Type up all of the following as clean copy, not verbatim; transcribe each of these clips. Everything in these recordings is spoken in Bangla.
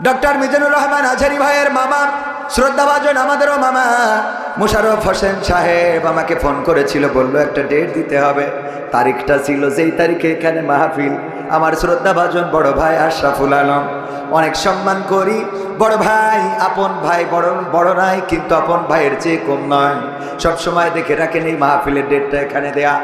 ডক্টর মিজানুর রহমান আজহারী ভাইয়ের মামা, শ্রদ্ধাভাজন আমাদেরও মামা মোশাররফ হোসেন সাহেব আমাকে ফোন করেছিল, বলল একটা ডেট দিতে হবে। তারিখটা ছিল যেই তারিখে এখানে মাহফিল। আমার শ্রদ্ধাভাজন বড় ভাই আশরাফুল আলম, অনেক সম্মান করি, বড় ভাই, আপন ভাই, বড় নাই কিন্তু আপন ভাইয়ের চেয়ে কম নয়। সবসময় দেখে রাখেন এই মাহফিলের ডেটটা এখানে দেয়া।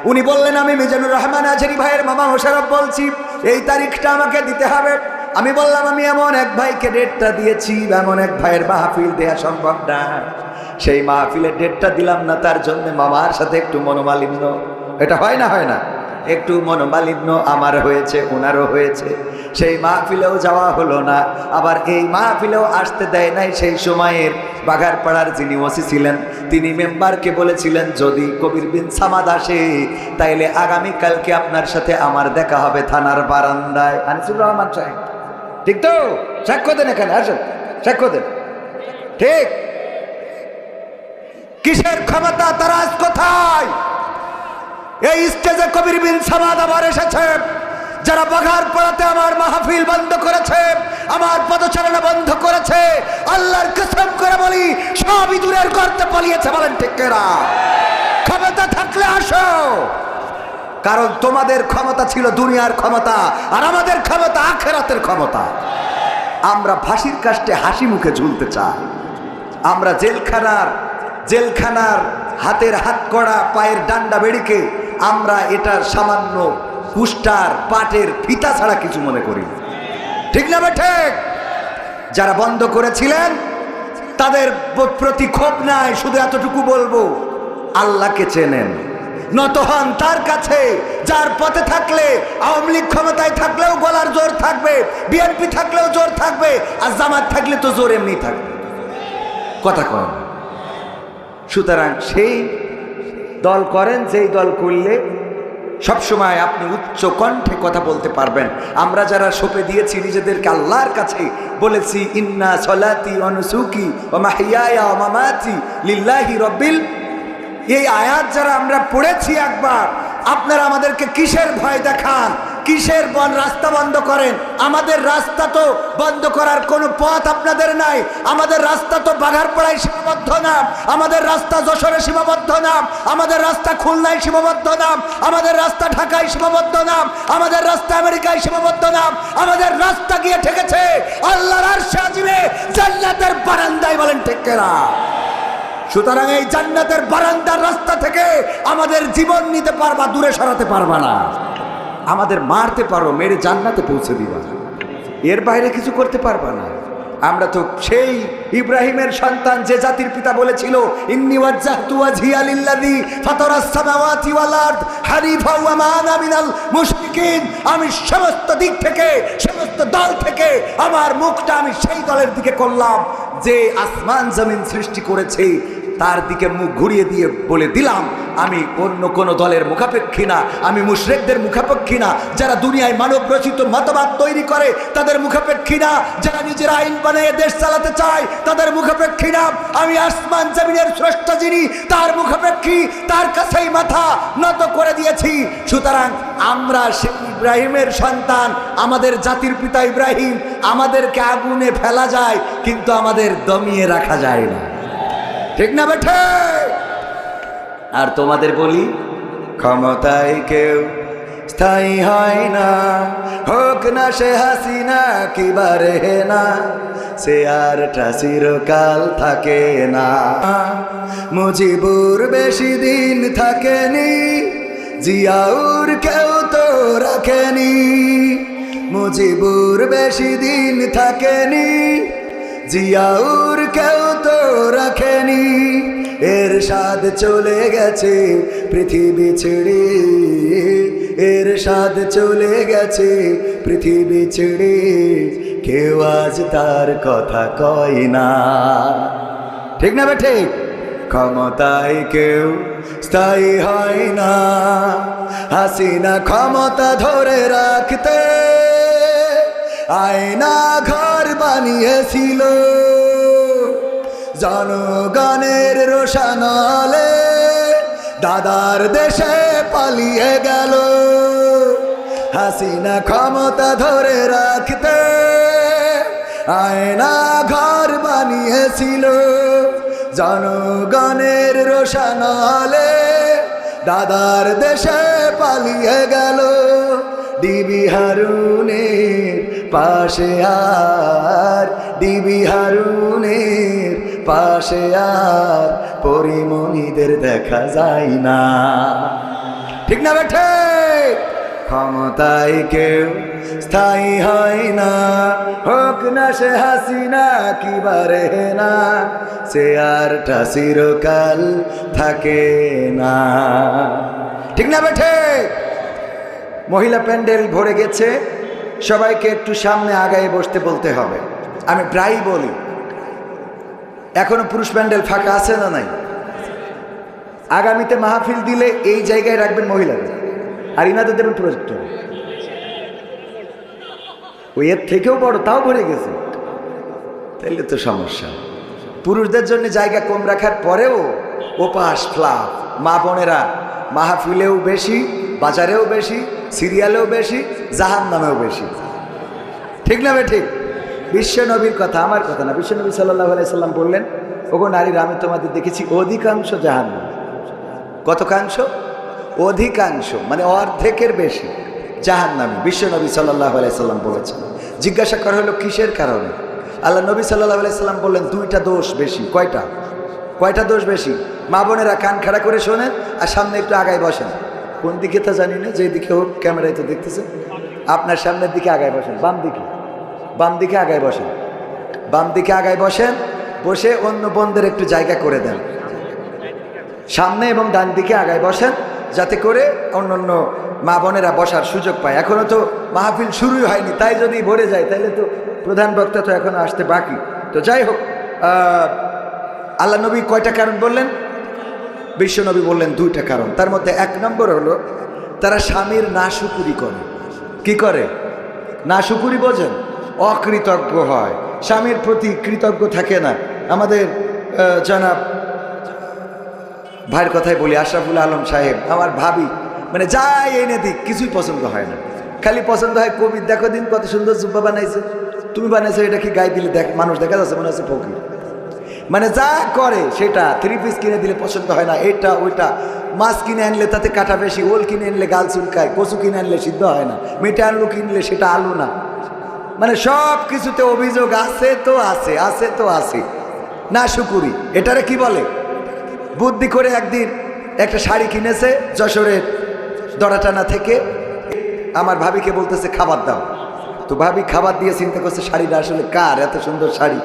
উনি বললেন আমি মিজানুর রহমান আজহারী ভাইয়ের মামা মোশাররফ বলছি, এই তারিখটা আমাকে দিতে হবে। আমি বললাম আমি এমন এক ভাইকে ডেটটা দিয়েছি, এমন এক ভাইয়ের মাহফিল দেয়া সম্ভব না। সেই মাহফিলের ডেটটা দিলাম না, তার জন্য মামার সাথে একটু মনোমালিন্য, এটা হয় না, হয় না, একটু মনোমালিন্য আমার হয়েছে, ওনারও হয়েছে। সেই মাহফিলেও যাওয়া হলো না, আবার এই মাহফিলেও আসতে দেয় নাই। সেই সময়ের বাঘারপাড়ার যিনি ওসি ছিলেন তিনি মেম্বারকে বলেছিলেন যদি কবির বিন সামাদ আসে তাইলে আগামীকালকে আপনার সাথে আমার দেখা হবে থানার বারান্দায়। আনিসুর রহমান সাহেব, ঠিক তো? সাক্ষ্য দেন, এখানে আসেন, সাক্ষ্য দেন। ঠিক? কিসের ক্ষমতা, তারাজ কোথায়? এই স্টেজে কবির বিন সামাদ আবার এসেছে। যারা বাঘারপাড়াতে আমার মাহফিল বন্ধ করেছে, আমার পদচারণা বন্ধ করেছে, আল্লাহর কসম করে বলি সবই দূরের গর্তে পালিয়েছে। বলেন ঠিক কিনা? ক্ষমতা থাকলে আসো, কারণ তোমাদের ক্ষমতা ছিল দুনিয়ার ক্ষমতা, আর আমাদের ক্ষমতা আখিরাতের ক্ষমতা। আমরা ফাঁসির কাস্টে হাসি মুখে ঝুলতে চাই। আমরা জেলখানার হাতের হাত কড়া, পায়ের ডান্ডা বেড়িকে আমরা এটার সামান্য কুষ্টার পাটের ফিতা ছাড়া কিছু মনে করি, ঠিক না? ঠিক? যারা বন্ধ করেছিলেন তাদের প্রতি ক্ষোভ নাই, শুধু এতটুকু বলবো আল্লাহকে চেনেন, নত হন তার কাছে যার পথে থাকলে আওয়ামী লীগ ক্ষমতায় থাকলেও গলার জোর থাকবে, বিএনপি থাকলেও জোর থাকবে, আর জামাত থাকলে তো জোর এমনি থাকবে। কথা কন। সুতরাং সেই দল করেন যেই দল করলে সবসময় আপনি উচ্চ কণ্ঠে কথা বলতে পারবেন। আমরা যারা সঁপে দিয়েছি নিজেদেরকে আল্লাহর কাছে, বলেছি ইন্না সলাতি ওয়া নুসুকি ওয়া মাহইয়ায়া ওয়া মামাতি লিল্লাহি রাব্বিল, এই আয়াত যারা আমরা পড়েছি একবার, আপনারা আমাদেরকে কিসের ভয় দেখান, কিসের রাস্তা বন্ধ করেন? আমাদের রাস্তা তো বন্ধ করার কোনো পথ আপনাদের নাই। আমাদের রাস্তা তো বাঘারপাড়ায় সীমাবদ্ধ না, আমাদের রাস্তা যশোরে সীমাবদ্ধ না, আমাদের রাস্তা খুলনায় সীমাবদ্ধ না, আমাদের রাস্তা ঢাকায় সীমাবদ্ধ না, আমাদের রাস্তা আমেরিকায় সীমাবদ্ধ না, আমাদের রাস্তা গিয়ে ঠেকেছে আল্লাহর আরশে আজিমে জান্নাতের বারান্দায়। বলেন ঠিক কিনা? সুতরাং এই জান্নাতের বারান্দার রাস্তা থেকে আমাদের জীবন নিতে পারবা, দূরে সরাতে পারবা না। আমাদের মারতে পারো, মেরে জান্নাতে পৌঁছে দিবা, এর বাইরে কিছু করতে পারবা না। আমরা তো সেই ইব্রাহিমের সন্তান, যে জাতির পিতা বলেছিল ইন্নী ওয়াজ্জাহতু ওয়াজহিয়া লিল্লাযী ফাতারাস সামাওয়াতি ওয়াল আরদ হানিফা ওয়া মা আনা মিনাল মুশরিকিন, আমি সমস্ত দিক থেকে, সমস্ত দল থেকে আমার মুখটা আমি সেই দলের দিকে করলাম যে আসমান জমিন সৃষ্টি করেছে, তার দিকে মুখ ঘুরিয়ে দিয়ে বলে দিলাম আমি অন্য কোন দলের মুখাপেক্ষী না, আমি মুশরিকদের মুখাপেক্ষী না, যারা দুনিয়ায় মানব রচিত মতবাদ তৈরি করে তাদের মুখাপেক্ষী না, যারা নিজের আইন বানিয়ে দেশ চালাতে চায় তাদের মুখাপেক্ষী না, আমি আসমান জমিনের স্রষ্টা যিনি তার মুখাপেক্ষী, তার কাছেই মাথা নত করে দিয়েছি। সুতরাং আমরা সেই ইব্রাহিমের সন্তান, আমাদের জাতির পিতা ইব্রাহিম, আমাদেরকে আগুনে ফেলা যায় কিন্তু আমাদের দমিয়ে রাখা যায় না, ঠিক না বেঠে? আর তোমাদের বলি ক্ষমতায় কেউ স্থায়ী হয় না, হোক না সে হাসিনা কিবারে না, সে আর চিরকাল থাকে না। মুজিবুর বেশি দিন থাকেনি, জিয়াউর কেউ তো রাখেনি, মুজিবুর বেশি দিন থাকেনি, জিয়াউর কেউ তো রাখেনি, এরশাদ চলে গেছে পৃথিবী ছেড়ে, এরশাদ চলে গেছে পৃথিবী ছেড়ে, কেউ আজ তার কথা কয় না, ঠিক না? ঠিক? ক্ষমতায় কেউ স্থায়ী হয় না, হাসিনা ক্ষমতা ধরে রাখতে আয়না ঘর বানিয়েছিল, জনগণের রোশনালে দাদার দেশে পালিয়ে গেল, হাসিনা ক্ষমতা ধরে রাখতে আয়না ঘর বানিয়েছিল জনগণের রোশনালে, দাদার দেশে পালিয়ে গেল ডিবি হারুনের পাশে আর, ডিবি হারুনের পাশে আর পরিমণিদের দেখা যায় না। ঠিক না বেঠে? ক্ষমতায় কেউ স্থায়ী হয় না, হোক না সে হাসিনা কি বারে না, সে আরটা চিরকাল থাকে না। ঠিক না বেঠে? মহিলা প্যান্ডেল ভরে গেছে, সবাইকে একটু সামনে আগায় বসতে বলতে হবে। আমি প্রায়ই বলি, এখনো পুরুষ প্যান্ডেল ফাঁকা আছে না নাই? আগামীতে মাহফিল দিলে এই জায়গায় রাখবেন মহিলাদের, আর ইনাদের দেবেন প্রজেক্টর। ওই এর থেকেও বড়, তাও ভরে গেছে, তাইলে তো সমস্যা। পুরুষদের জন্য জায়গা কম রাখার পরেও ওপাশ ফ্লাপ, মা বোনেরা মাহফিলেও বেশি, বাজারেও বেশি, সিরিয়ালেও বেশি, জাহান্নামেও বেশি। ঠিক না বে ঠিক? বিশ্ব নবীর কথা, আমার কথা না। বিশ্ব নবী সাল্লাল্লাহু আলাইহি সাল্লাম বললেন, ওগো নারীরা, আমি তোমাদের দেখেছি অধিকাংশ জাহান্নাম। কতকাংশ? অধিকাংশ, মানে অর্ধেকের বেশি জাহান্নামী। বিশ্ব নবী সাল্লাল্লাহু আলাইহি সাল্লাম বলেছেন। জিজ্ঞাসা করা হলো কিসের কারণে? আল্লাহ নবী সাল্লাল্লাহু আলাইহি সাল্লাম বললেন, দুইটা দোষ বেশি। কয়টা? কয়টা দোষ বেশি? মা বোনেরা কান খাড়া করে শোনেন আর সামনে একটু আগায় বসেন। কোন দিকে তা জানি না, যে দিকে হোক, ক্যামেরায় তো দেখতেছেন। আপনার সামনের দিকে আগায় বসেন, বাম দিকে, বাম দিকে আগায় বসেন, বাম দিকে আগায় বসেন। বসে অন্য বোনদের একটু জায়গা করে দেন। সামনে এবং ডান দিকে আগায় বসেন, যাতে করে অন্য অন্য মা বোনেরা বসার সুযোগ পায়। এখনো তো মাহফিল শুরুই হয়নি, তাই যদি ভরে যায় তাহলে তো প্রধান বক্তা তো এখনো আসতে বাকি। তো যাই হোক, আল্লাহ নবী কয়টা কারণ বললেন? বিশ্ব নবী বললেন দুইটা কারণ। তার মধ্যে এক নম্বর হলো, তারা স্বামীর নাশুকুরি করে। কি করে? নাশুকুরি বোঝেন? অকৃতজ্ঞ হয়, স্বামীর প্রতি কৃতজ্ঞ থাকে না। আমাদের জনাব ভাইয়ের কথাই বলি, আশরাফুল আলম সাহেব, আমার ভাবি, মানে যাই এনে দিক কিছুই পছন্দ হয় না, খালি পছন্দ হয় কবির। দেখো দিন কত সুন্দর জুব্বা বানাইছে, তুমি বানাইছো, এটা কি গায়ে দিলে দেখ মানুষ দেখা যাচ্ছে মনে হচ্ছে ফকির। মানে যা করে সেটা, থ্রি পিস কিনে দিলে পছন্দ হয় না, এটা ওইটা। মাছ কিনে আনলে তাতে কাটা বেশি, ওল কিনে আনলে গাল চুলকায়, কচু কিনে আনলে সিদ্ধ হয় না, মেটে আলু কিনলে সেটা আলু না। মানে সব কিছুতে অভিযোগ আছে তো আছে, আছে তো আছে। না শুকুরি, এটারে কি বলে? বুদ্ধি করে একদিন একটা শাড়ি কিনেছে যশোরের দড়াটানা থেকে, আমার ভাবিকে বলতেছে খাবার দাও। তো ভাবি খাবার দিয়ে চিন্তা করছে শাড়িটা আসলে কার, এত সুন্দর শাড়ি।